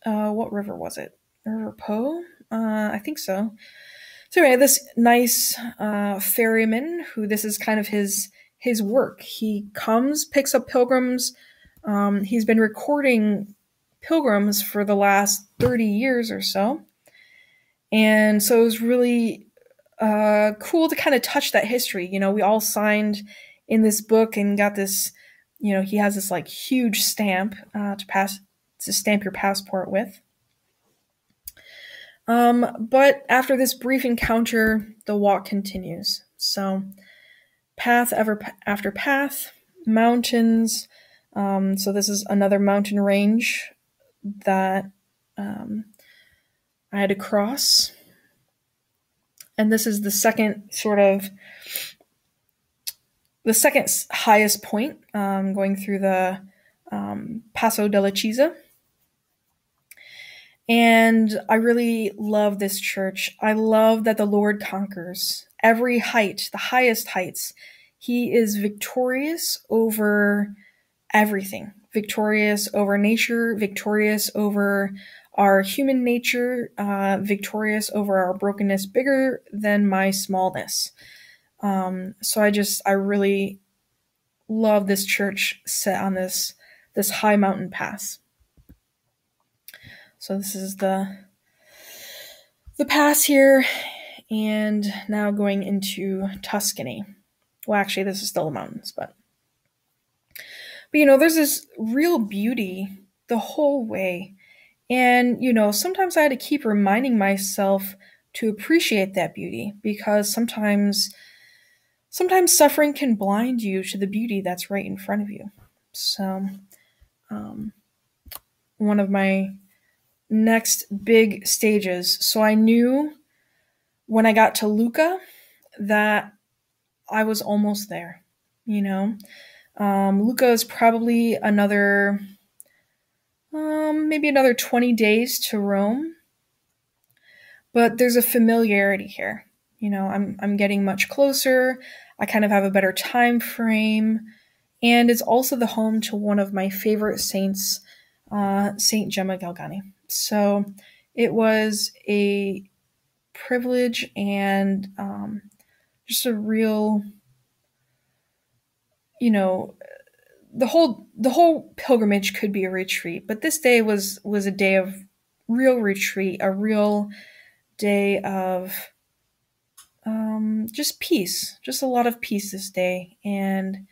what river was it? River Po? I think so. So anyway, this nice ferryman, who this is kind of his work. He comes, picks up pilgrims. He's been recording pilgrims for the last 30 years or so, and so it was really cool to kind of touch that history. We all signed in this book and got this. He has this like huge stamp to stamp your passport with. But after this brief encounter, the walk continues. So, path after path, mountains. So this is another mountain range that I had to cross. And this is the second highest point, going through the Passo della Chiesa. And I really love this church. I love that the Lord conquers every height, the highest heights. He is victorious over everything, victorious over nature, victorious over our human nature, victorious over our brokenness, bigger than my smallness. So I really love this church set on this high mountain pass. So this is the pass here, and now going into Tuscany. Well, actually, this is still the mountains, but there's this real beauty the whole way. And, sometimes I had to keep reminding myself to appreciate that beauty, because sometimes suffering can blind you to the beauty that's right in front of you. So, one of my next big stages. So I knew when I got to Lucca that I was almost there. Lucca is probably maybe another 20 days to Rome. But there's a familiarity here. I'm getting much closer. I kind of have a better time frame. And it's also the home to one of my favorite saints, Saint Gemma Galgani. So it was a privilege and just a real, the whole pilgrimage could be a retreat, but this day was a day of real retreat, a real day of just peace, just a lot of peace this day. And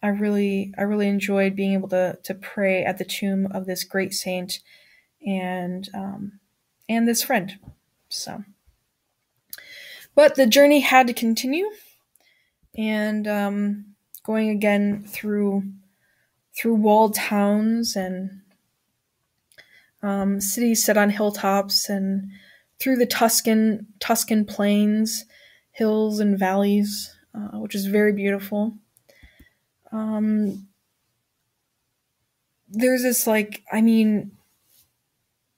I really enjoyed being able to pray at the tomb of this great saint and this friend. So, but the journey had to continue, and going again through walled towns and cities set on hilltops, and through the Tuscan plains, hills and valleys, which is very beautiful. There's this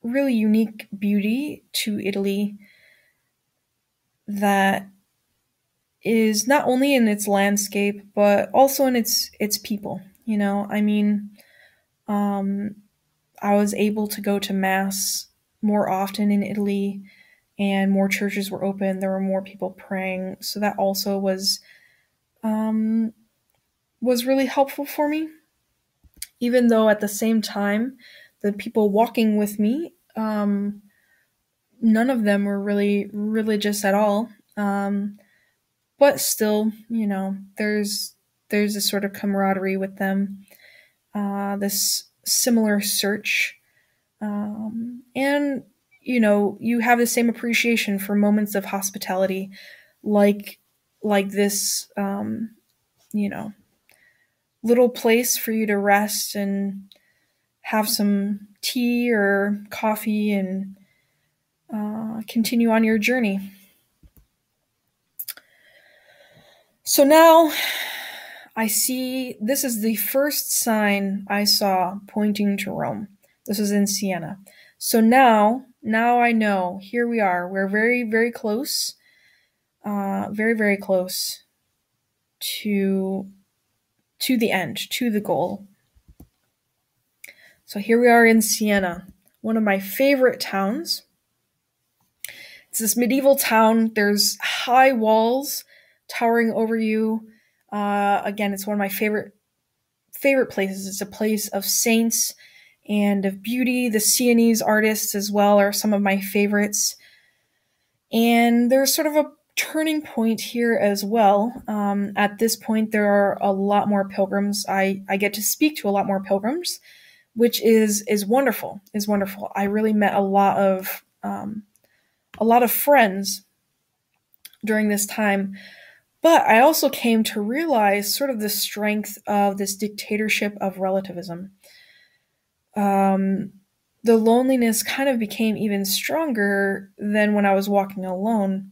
really unique beauty to Italy that is not only in its landscape, but also in its people. I was able to go to Mass more often in Italy, and more churches were open. There were more people praying. So that also was really helpful for me. Even though at the same time, the people walking with me, none of them were really religious at all. But still, there's this sort of camaraderie with them, this similar search. And, you have the same appreciation for moments of hospitality, like this, little place for you to rest and have some tea or coffee and continue on your journey. So now I see this is the first sign I saw pointing to Rome. This was in Siena. So now I know. Here we are. We're very, very close. Very, very close to the end, to the goal. So here we are in Siena, one of my favorite towns. It's this medieval town. There's high walls towering over you. Again, it's one of my favorite places. It's a place of saints and of beauty. The Sienese artists as well are some of my favorites. And there's sort of a turning point here as well. At this point, there are a lot more pilgrims. I get to speak to a lot more pilgrims, which is wonderful. Is wonderful. I really met a lot of friends during this time. But I also came to realize sort of the strength of this dictatorship of relativism. The loneliness kind of became even stronger than when I was walking alone,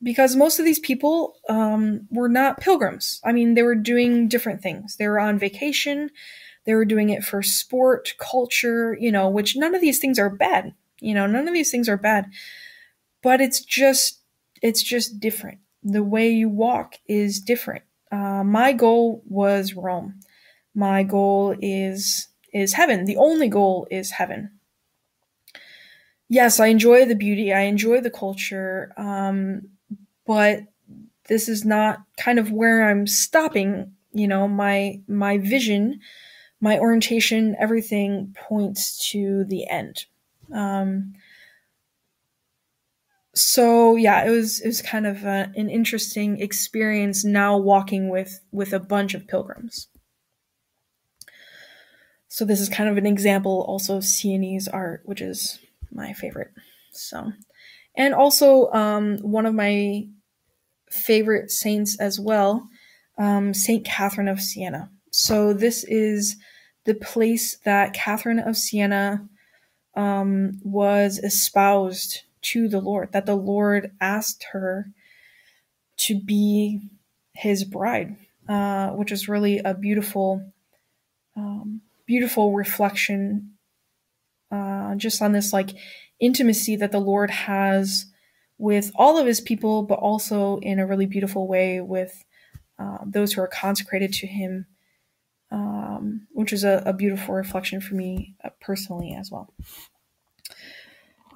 because most of these people were not pilgrims. I mean, they were doing different things. They were on vacation. They were doing it for sport, culture, which none of these things are bad. None of these things are bad. But it's just different. The way you walk is different. My goal was Rome. My goal is heaven. The only goal is heaven. Yes, I enjoy the beauty. I enjoy the culture. But this is not kind of where I'm stopping. My vision, my orientation, everything points to the end. So yeah, it was kind of an interesting experience now walking with a bunch of pilgrims. So this is kind of an example also of Sienese art, which is my favorite. So, and also one of my favorite saints as well, Saint Catherine of Siena. So this is the place that Catherine of Siena was espoused to the Lord, that the Lord asked her to be his bride, which is really a beautiful reflection just on this like intimacy that the Lord has with all of his people, but also in a really beautiful way with those who are consecrated to him, which is a beautiful reflection for me personally as well.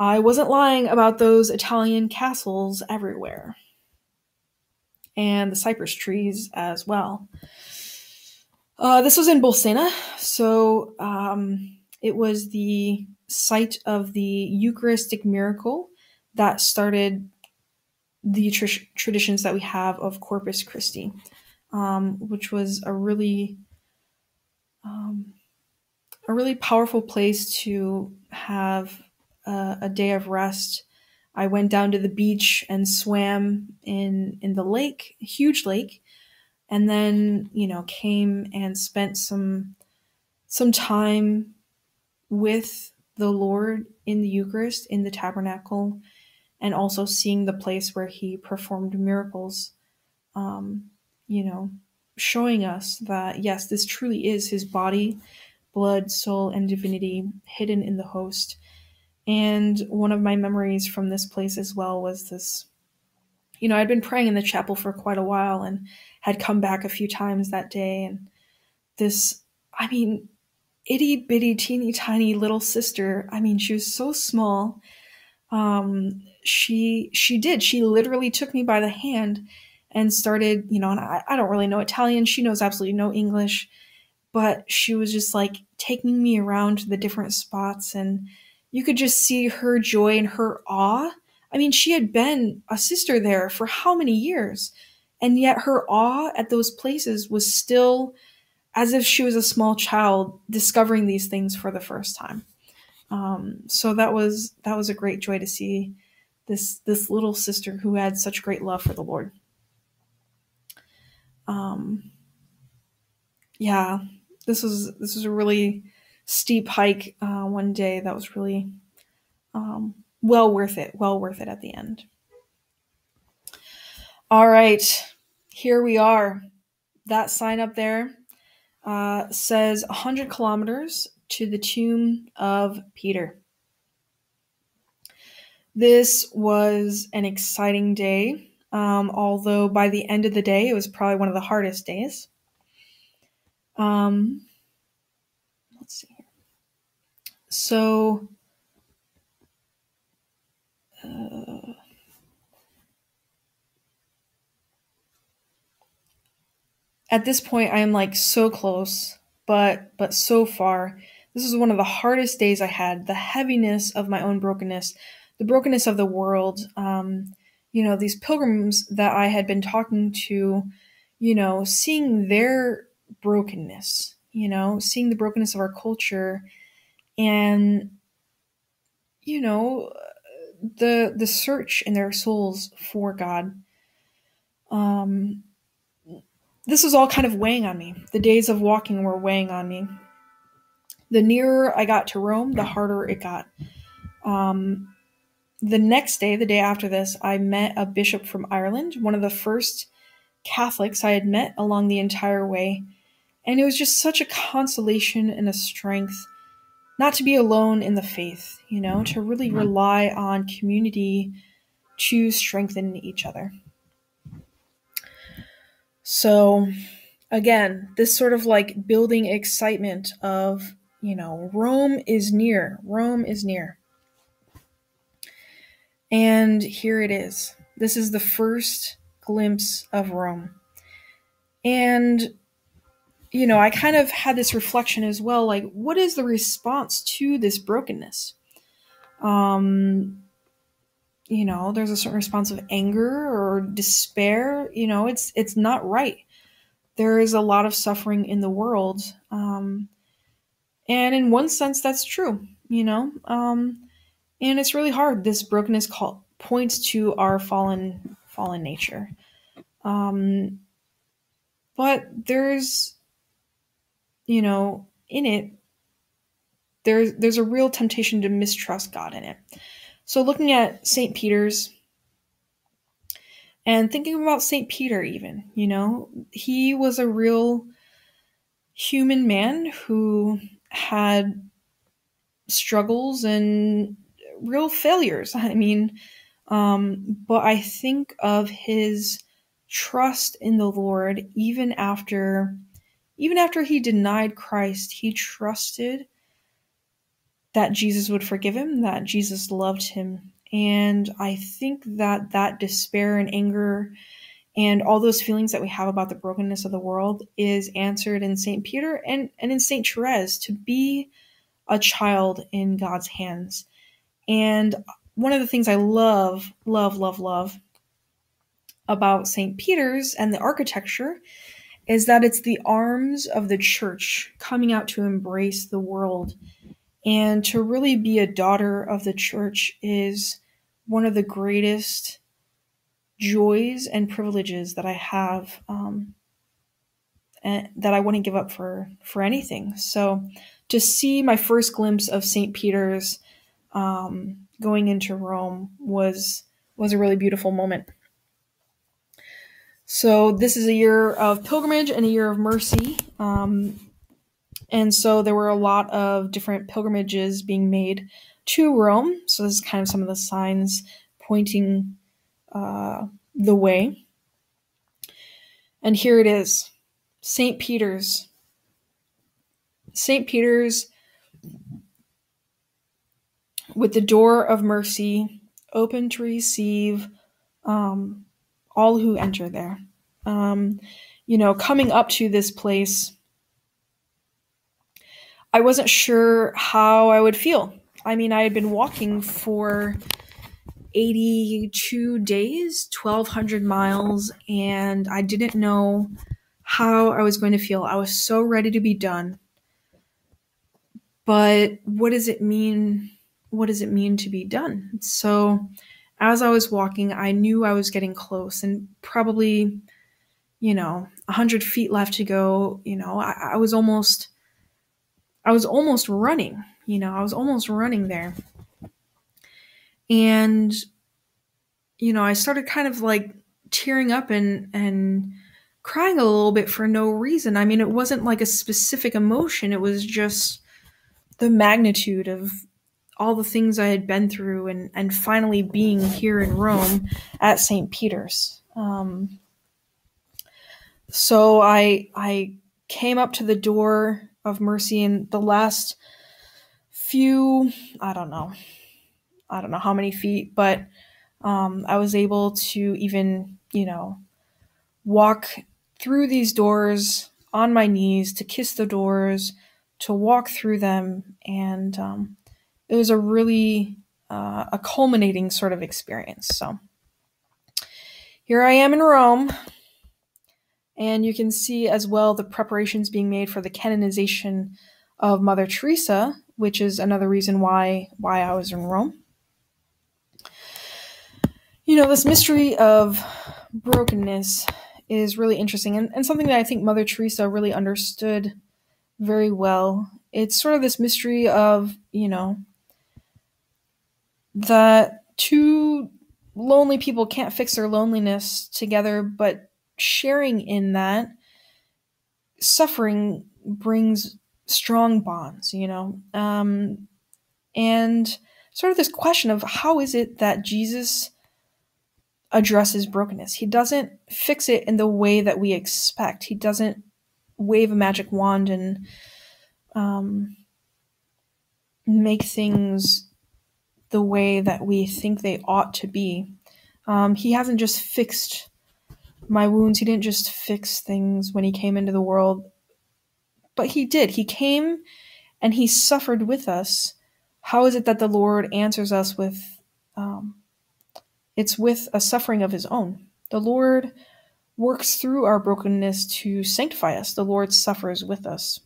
I wasn't lying about those Italian castles everywhere. And the cypress trees as well. This was in Bolsena, so it was the site of the Eucharistic miracle that started the traditions that we have of Corpus Christi, which was a really powerful place to have a day of rest. I went down to the beach and swam in the lake, a huge lake, and then came and spent some time with the Lord in the Eucharist, in the tabernacle, and also seeing the place where he performed miracles, showing us that yes, this truly is his body, blood, soul, and divinity hidden in the host. And one of my memories from this place as well was this, I'd been praying in the chapel for quite a while and had come back a few times that day. And this, itty bitty teeny tiny little sister, she was so small. She literally took me by the hand and started, and I don't really know Italian. She knows absolutely no English, but she was just like taking me around to the different spots, and you could just see her joy and her awe. She had been a sister there for how many years, and yet her awe at those places was still as if she was a small child discovering these things for the first time. So that was a great joy to see this little sister who had such great love for the Lord. Yeah, this was a really steep hike one day that was really well worth it at the end. All right, here we are, that sign up there says 100 kilometers to the tomb of Peter. This was an exciting day, although by the end of the day, it was probably one of the hardest days. Let's see here. So, at this point, I am like so close, but so far. This was one of the hardest days I had. The heaviness of my own brokenness, the brokenness of the world. These pilgrims that I had been talking to, seeing their brokenness, seeing the brokenness of our culture, and the search in their souls for God. This was all kind of weighing on me. The days of walking were weighing on me. The nearer I got to Rome, the harder it got. The next day, the day after this, I met a bishop from Ireland, one of the first Catholics I had met along the entire way. And it was just such a consolation and a strength not to be alone in the faith, to really rely on community to strengthen each other. So, again, this sort of like building excitement of, Rome is near. Rome is near. And here it is. This is the first glimpse of Rome. And, I kind of had this reflection as well, like, what is the response to this brokenness? There's a certain response of anger or despair. It's not right. There is a lot of suffering in the world. And in one sense, that's true, and it's really hard. This brokenness points to our fallen nature. But there's, in it, there's a real temptation to mistrust God in it. So looking at St. Peter's and thinking about St. Peter even, he was a real human man who had struggles and real failures. But I think of his trust in the Lord even after he denied Christ. He trusted that Jesus would forgive him, that Jesus loved him. And I think that despair and anger and all those feelings that we have about the brokenness of the world is answered in St. Peter and in St. Therese, to be a child in God's hands. And one of the things I love about St. Peter's and the architecture is that it's the arms of the church coming out to embrace the world. And to really be a daughter of the church is one of the greatest joys and privileges that I have, and that I wouldn't give up for anything. So to see my first glimpse of St. Peter's going into Rome was a really beautiful moment. So this is a year of pilgrimage and a year of mercy. And so there were a lot of different pilgrimages being made to Rome. So this is kind of some of the signs pointing the way. And here it is, St. Peter's. St. Peter's with the door of mercy open to receive all who enter there. Coming up to this place, I wasn't sure how I would feel. I had been walking for 82 days, 1,200 miles, and I didn't know how I was going to feel. I was so ready to be done. But what does it mean? What does it mean to be done? So as I was walking, I knew I was getting close, and probably, 100 feet left to go. I was almost running. I was almost running there. And, I started kind of like tearing up and crying a little bit for no reason. I mean, it wasn't like a specific emotion, it was just the magnitude of all the things I had been through and finally being here in Rome at St. Peter's. So I came up to the door of mercy, and the last few, I don't know how many feet, but I was able to even, walk through these doors on my knees, to kiss the doors, to walk through them, and it was a really a culminating sort of experience. So here I am in Rome, and you can see as well the preparations being made for the canonization of Mother Teresa, which is another reason why I was in Rome. This mystery of brokenness is really interesting, and something that I think Mother Teresa really understood very well. It's sort of this mystery of, that two lonely people can't fix their loneliness together, but sharing in that suffering brings strong bonds, and sort of this question of how is it that Jesus addresses brokenness. He doesn't fix it in the way that we expect. He doesn't wave a magic wand and make things the way that we think they ought to be. He hasn't just fixed my wounds. He didn't just fix things when he came into the world, but he did. He came and he suffered with us. How is it that the Lord answers us with it's with a suffering of his own? The Lord works through our brokenness to sanctify us. The Lord suffers with us.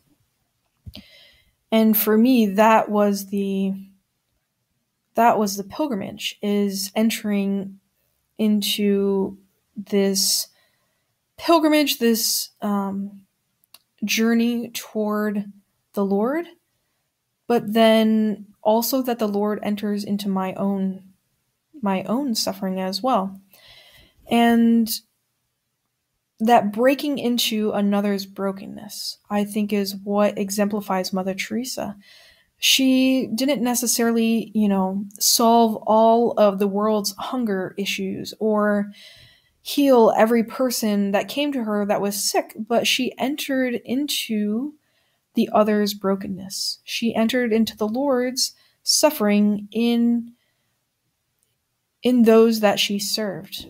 And for me, that was the pilgrimage, is entering into this pilgrimage, this journey toward the Lord, but then also that the Lord enters into my own suffering as well. And that breaking into another's brokenness, I think, is what exemplifies Mother Teresa. She didn't necessarily, solve all of the world's hunger issues or heal every person that came to her that was sick, but she entered into the other's brokenness. She entered into the Lord's suffering in those that she served.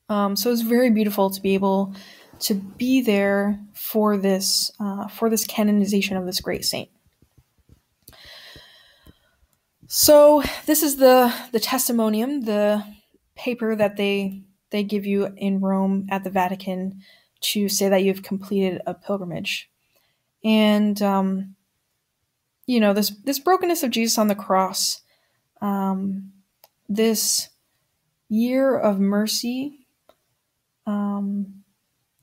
So it's very beautiful to be able to be there for this canonization of this great saint. So this is the testimonium, the paper that they give you in Rome at the Vatican to say that you've completed a pilgrimage. And this brokenness of Jesus on the cross, this year of mercy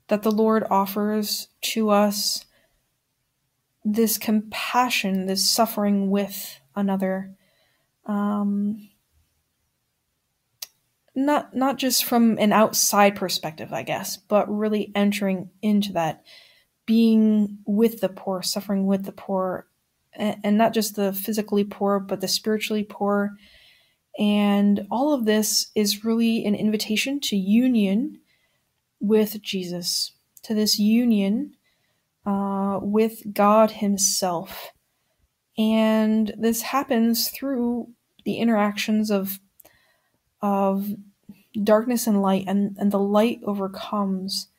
that the Lord offers to us, this compassion, this suffering with another, not just from an outside perspective, I guess, but really entering into that, being with the poor, suffering with the poor, and not just the physically poor, but the spiritually poor. And all of this is really an invitation to union with Jesus, to this union with God himself. And this happens through the interactions of darkness and light, and the light overcomes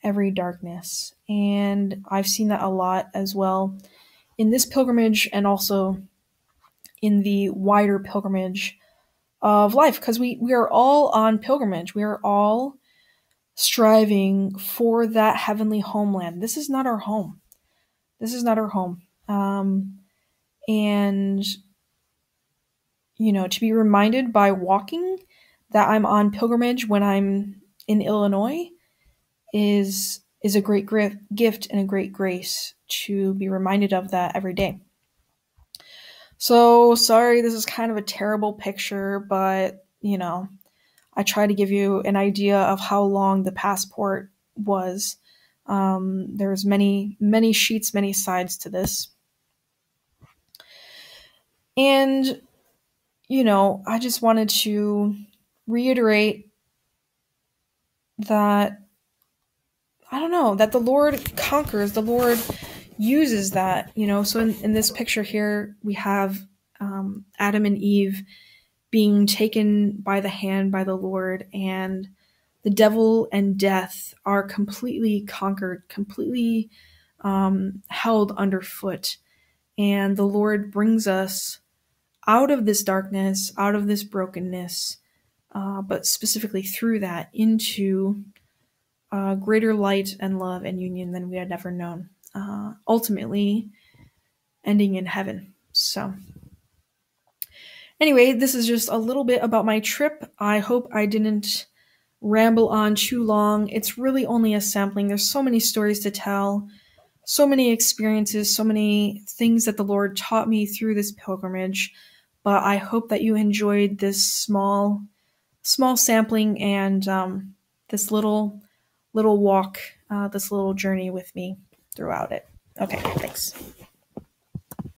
every darkness. And I've seen that a lot as well in this pilgrimage, and also in the wider pilgrimage of life, because we are all on pilgrimage. We are all striving for that heavenly homeland. This is not our home. This is not our home. And, to be reminded by walking that I'm on pilgrimage when I'm in Illinois is a great gift and a great grace to be reminded of that every day. So sorry, this is kind of a terrible picture, but, I try to give you an idea of how long the passport was. There's many, many sheets, many sides to this. And, I just wanted to reiterate that, I don't know, that the Lord conquers, the Lord uses that, So in this picture here, we have Adam and Eve being taken by the hand by the Lord, and the devil and death are completely conquered, completely held underfoot. And the Lord brings us out of this darkness, out of this brokenness, but specifically through that into greater light and love and union than we had ever known, ultimately ending in heaven. So anyway, this is just a little bit about my trip. I hope I didn't ramble on too long. It's really only a sampling. There's so many stories to tell, so many experiences, so many things that the Lord taught me through this pilgrimage. But I hope that you enjoyed this small sampling and this little walk, this little journey with me throughout it. Okay, thanks.